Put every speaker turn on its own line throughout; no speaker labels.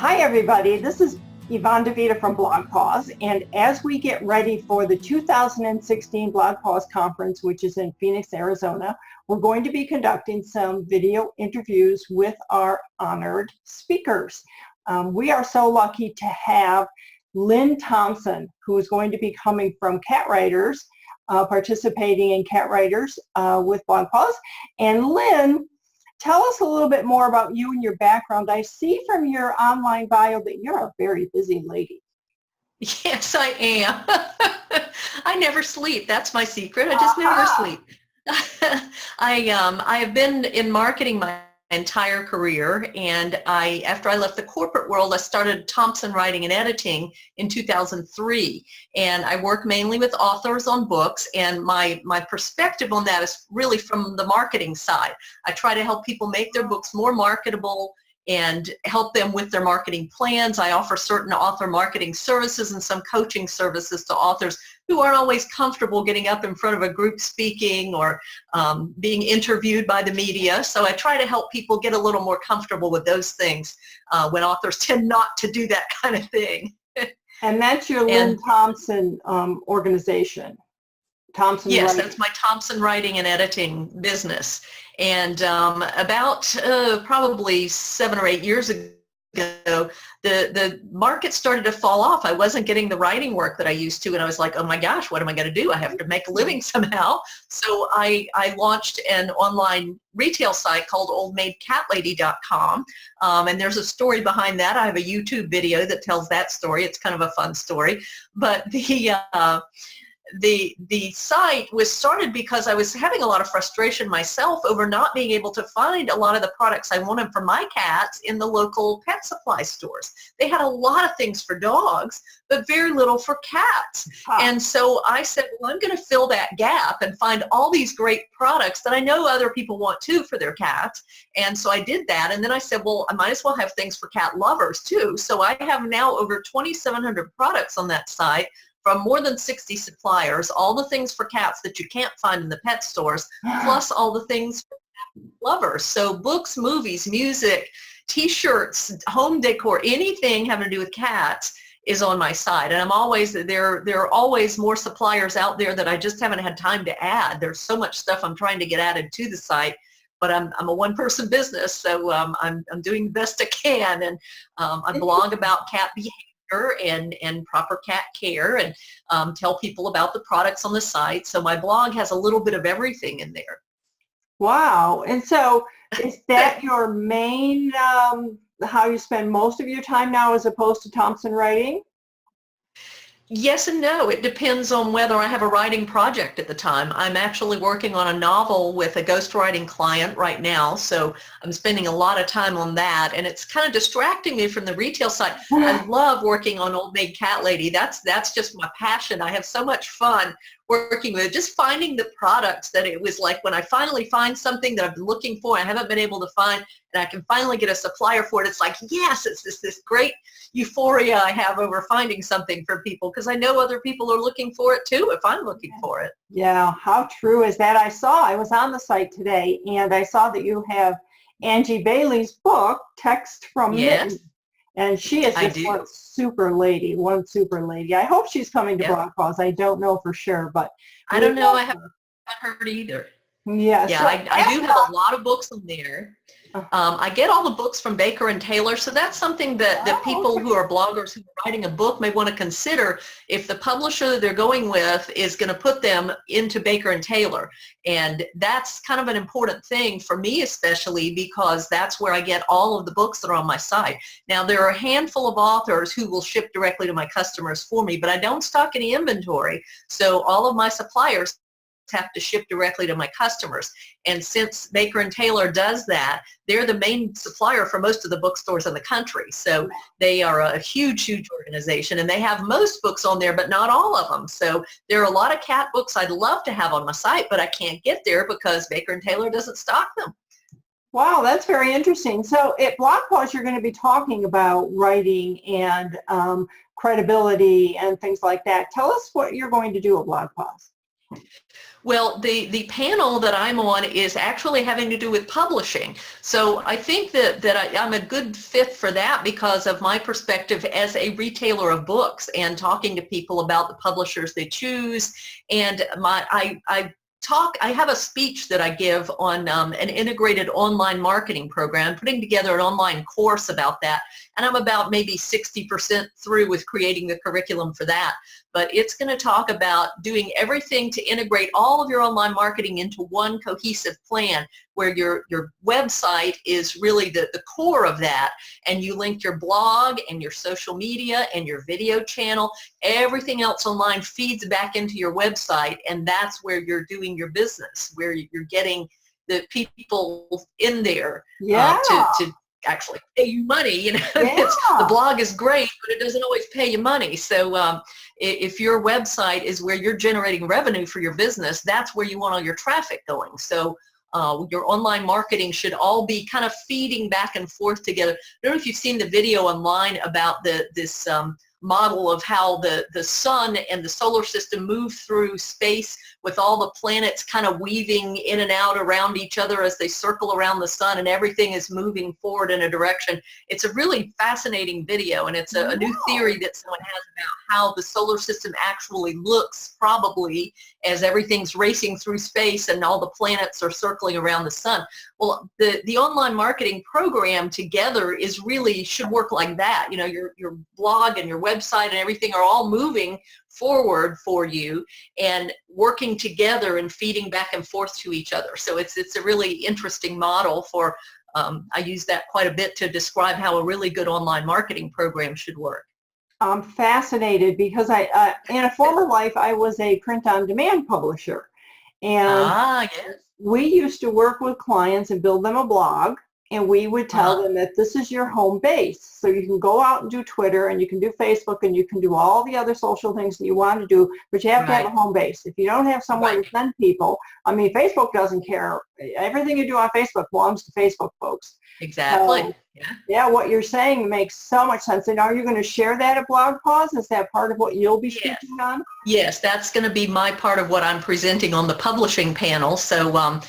Hi everybody, this is Yvonne DiVita from BlogPaws, and as we get ready for the 2016 BlogPaws conference, which is in Phoenix, Arizona, we're going to be conducting some video interviews with our honored speakers. We are so lucky to have LynnThompson, who is going to be coming from Cat Writers, participating in Cat Writers with BlogPaws. And Lynn, tell us a little bit more about you and your background. I see from your online bio that you're a very busy lady.
Yes, I am. I never sleep. That's my secret. I just never sleep. I have been in marketing my entire career, and after I left the corporate world, I started Thompson Writing and Editing in 2003, and I work mainly with authors on books, and my perspective on that is really from the marketing side. I try to help people make their books more marketable and help them with their marketing plans. I offer certain author marketing services and some coaching services to authors who aren't always comfortable getting up in front of a group speaking or being interviewed by the media. So I try to help people get a little more comfortable with those things when authors tend not to do that kind of thing.
And that's your LynnThompson organization. Thompson
Yes,
Writing.
That's my Thompson Writing and Editing business. And about probably 7 or 8 years ago, the market started to fall off. I wasn't getting the writing work that I used to, and I was like, oh my gosh, what am I going to do? I have to make a living somehow. So I launched an online retail site called oldmaidcatlady.com, and there's a story behind that. I have a YouTube video that tells that story. It's kind of a fun story. But the site was started because I was having a lot of frustration myself over not being able to find a lot of the products I wanted for my cats in the local pet supply stores. They had a lot of things for dogs, but very little for cats. And so I said, well, I'm going to fill that gap and find all these great products that I know other people want too for their cats. And so I did that. And then I said, well, I might as well have things for cat lovers too. So I have now over 2,700 products on that site from more than 60 suppliers, all the things for cats that you can't find in the pet stores, plus all the things for cat lovers. So books, movies, music, t-shirts, home decor, anything having to do with cats is on my site. And there are always more suppliers out there that I just haven't had time to add. There's so much stuff I'm trying to get added to the site, but I'm a one-person business, so I'm doing the best I can. And I blog about cat behavior and proper cat care, and tell people about the products on the site. So my blog has a little bit of everything in there.
Wow. And so is that your main, how you spend most of your time now as opposed to Thompson Writing?
Yes and no. It depends on whether I have a writing project at the time. I'm actually working on a novel with a ghostwriting client right now, so I'm spending a lot of time on that, and it's kind of distracting me from the retail side. I love working on Old Maid Cat Lady. That's just my passion. I have so much fun working with it, just finding the products that it was like when I finally find something that I've been looking for, I haven't been able to find, and I can finally get a supplier for it. It's like, yes, it's this great euphoria I have over finding something for people, because I know other people are looking for it too if I'm looking for it.
Yeah, how true is that? I was on the site today, and I saw that you have Angie Bailey's book, Text from
Yes.
Mitten. And she is just one super lady. I hope she's coming to BlogPaws. I don't know for sure, but
I don't know. I haven't heard either.
Yeah,
so I do have a lot of books in there. I get all the books from Baker and Taylor, so that's something that people who are bloggers who are writing a book may want to consider if the publisher that they're going with is going to put them into Baker and Taylor. And that's kind of an important thing for me, especially because that's where I get all of the books that are on my site. Now, there are a handful of authors who will ship directly to my customers for me, but I don't stock any inventory, so all of my suppliers have to ship directly to my customers. And since Baker and Taylor does that, they're the main supplier for most of the bookstores in the country. So they are a huge, huge organization, and they have most books on there, but not all of them. So there are a lot of cat books I'd love to have on my site, but I can't get there because Baker and Taylor doesn't stock them.
Wow, that's very interesting. So at BlogPaws, you're going to be talking about writing and credibility and things like that. Tell us what you're going to do at BlogPaws.
Well, the panel that I'm on is actually having to do with publishing. So I think that I'm a good fit for that because of my perspective as a retailer of books and talking to people about the publishers they choose. And I have a speech that I give on an integrated online marketing program, putting together an online course about that. And I'm about maybe 60% through with creating the curriculum for that. But it's going to talk about doing everything to integrate all of your online marketing into one cohesive plan where your website is really the core of that, and you link your blog and your social media and your video channel. Everything else online feeds back into your website, and that's where you're doing your business, where you're getting the people in there
Yeah.
to actually pay you money. You know,
Yeah.
the blog is great, but it doesn't always pay you money. So if your website is where you're generating revenue for your business, that's where you want all your traffic going. So your online marketing should all be kind of feeding back and forth together. I don't know if you've seen the video online about this model of how the sun and the solar system move through space with all the planets kind of weaving in and out around each other as they circle around the sun, and everything is moving forward in a direction. It's a really fascinating video, and it's a new theory that someone has about how the solar system actually looks probably as everything's racing through space and all the planets are circling around the sun. Well, the online marketing program together should work like that. You know, your blog and your website and everything are all moving forward for you and working together and feeding back and forth to each other. So it's a really interesting model for, I use that quite a bit to describe how a really good online marketing program should work.
I'm fascinated because in a former life, I was a print-on-demand publisher. And
Yes.
we used to work with clients and build them a blog, and we would tell them that this is your home base. So you can go out and do Twitter, and you can do Facebook, and you can do all the other social things that you want to do, but you have to have a home base. If you don't have somewhere to send people, I mean, Facebook doesn't care. Everything you do on Facebook belongs to Facebook folks.
Exactly.
So, yeah, what you're saying makes so much sense. And are you going to share that at BlogPaws? Is that part of what you'll be speaking on?
Yes, that's going to be my part of what I'm presenting on the publishing panel. So,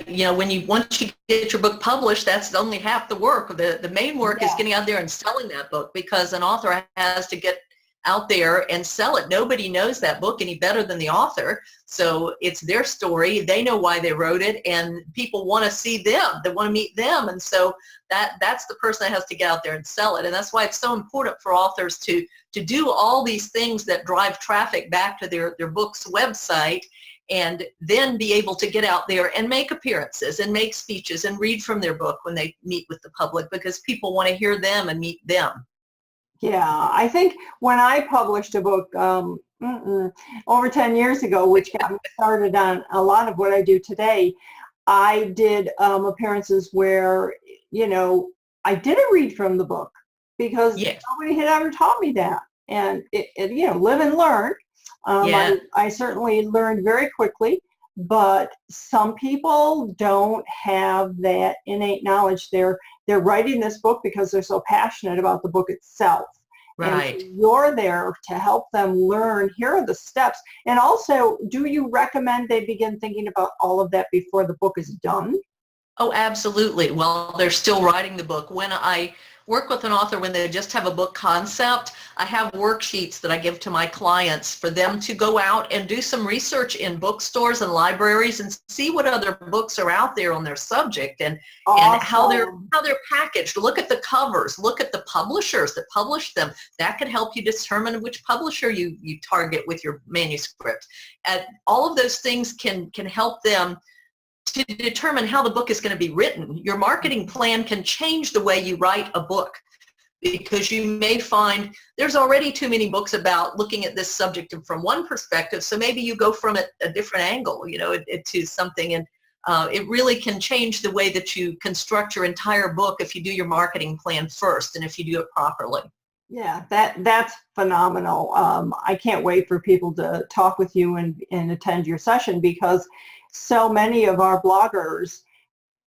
you know, once you get your book published, that's only half the work. The main work is getting out there and selling that book, because an author has to get out there and sell it. Nobody knows that book any better than the author. So it's their story. They know why they wrote it, and people want to see them. They want to meet them. And so that's the person that has to get out there and sell it. And that's why it's so important for authors to do all these things that drive traffic back to their book's website, and then be able to get out there and make appearances and make speeches and read from their book when they meet with the public, because people want to hear them and meet them.
Yeah, I think when I published a book over 10 years ago, which got me started on a lot of what I do today, I did appearances where, you know, I didn't read from the book because nobody had ever taught me that. And, you know, live and learn. I certainly learned very quickly, but some people don't have that innate knowledge. They're writing this book because they're so passionate about the book itself.
Right.
And you're there to help them learn. Here are the steps. And also, do you recommend they begin thinking about all of that before the book is done?
Oh, absolutely. While they're still writing the book. When I work with an author when they just have a book concept, I have worksheets that I give to my clients for them to go out and do some research in bookstores and libraries and see what other books are out there on their subject, and how they're packaged. Look at the covers, look at the publishers that publish them. That could help you determine which publisher you target with your manuscript. And all of those things can help them to determine how the book is going to be written. Your marketing plan can change the way you write a book, because you may find there's already too many books about looking at this subject from one perspective, so maybe you go from it a different angle, you know, to something, and it really can change the way that you construct your entire book if you do your marketing plan first and if you do it properly.
Yeah, that's phenomenal. I can't wait for people to talk with you and attend your session, because so many of our bloggers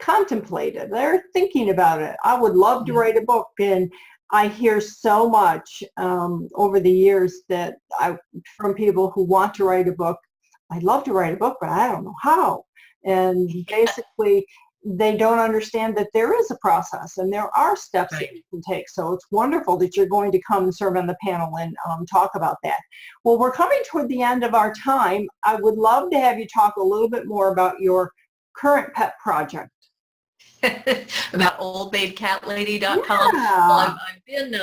contemplate it. They're thinking about it. I would love to write a book, and I hear so much over the years that from people who want to write a book, I'd love to write a book, but I don't know how. And basically, they don't understand that there is a process and there are steps
Right.
that you can take. So it's wonderful that you're going to come and serve on the panel and talk about that. Well, we're coming toward the end of our time. I would love to have you talk a little bit more about your current pet project.
About oldbabecatlady.com.
Yeah.
Well, I've been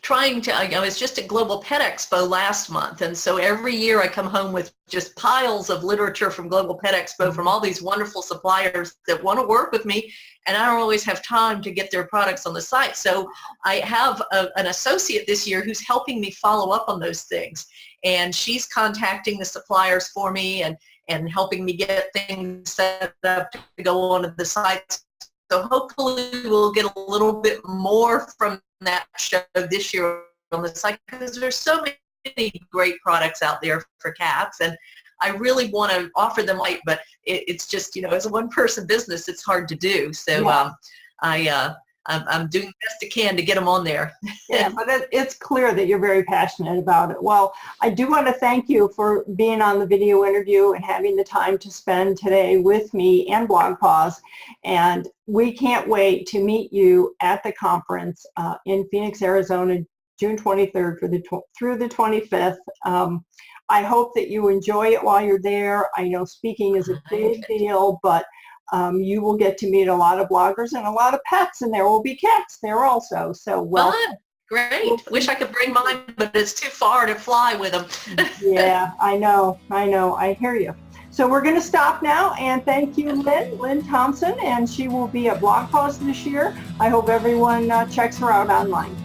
trying to, I was just at Global Pet Expo last month, and so every year I come home with just piles of literature from Global Pet Expo from all these wonderful suppliers that want to work with me, and I don't always have time to get their products on the site. So I have an associate this year who's helping me follow up on those things, and she's contacting the suppliers for me and helping me get things set up to go onto the site. So hopefully we'll get a little bit more from that show this year on the site, because there's so many great products out there for cats, and I really want to offer them light, but it's just, you know, as a one-person business, it's hard to do. So yeah. I'm doing the best I can to get them on there.
Yeah, but it's clear that you're very passionate about it. Well, I do want to thank you for being on the video interview and having the time to spend today with me and BlogPaws. And we can't wait to meet you at the conference in Phoenix, Arizona, June 23rd through the 25th. I hope that you enjoy it while you're there. I know speaking is a big deal, but you will get to meet a lot of bloggers and a lot of pets, and there will be cats there also. So, well,
fun. Great. Wish I could bring mine, but it's too far to fly with them.
Yeah, I know. I hear you. So we're going to stop now, and thank you, LynnThompson, and she will be at BlogPaws this year. I hope everyone checks her out online.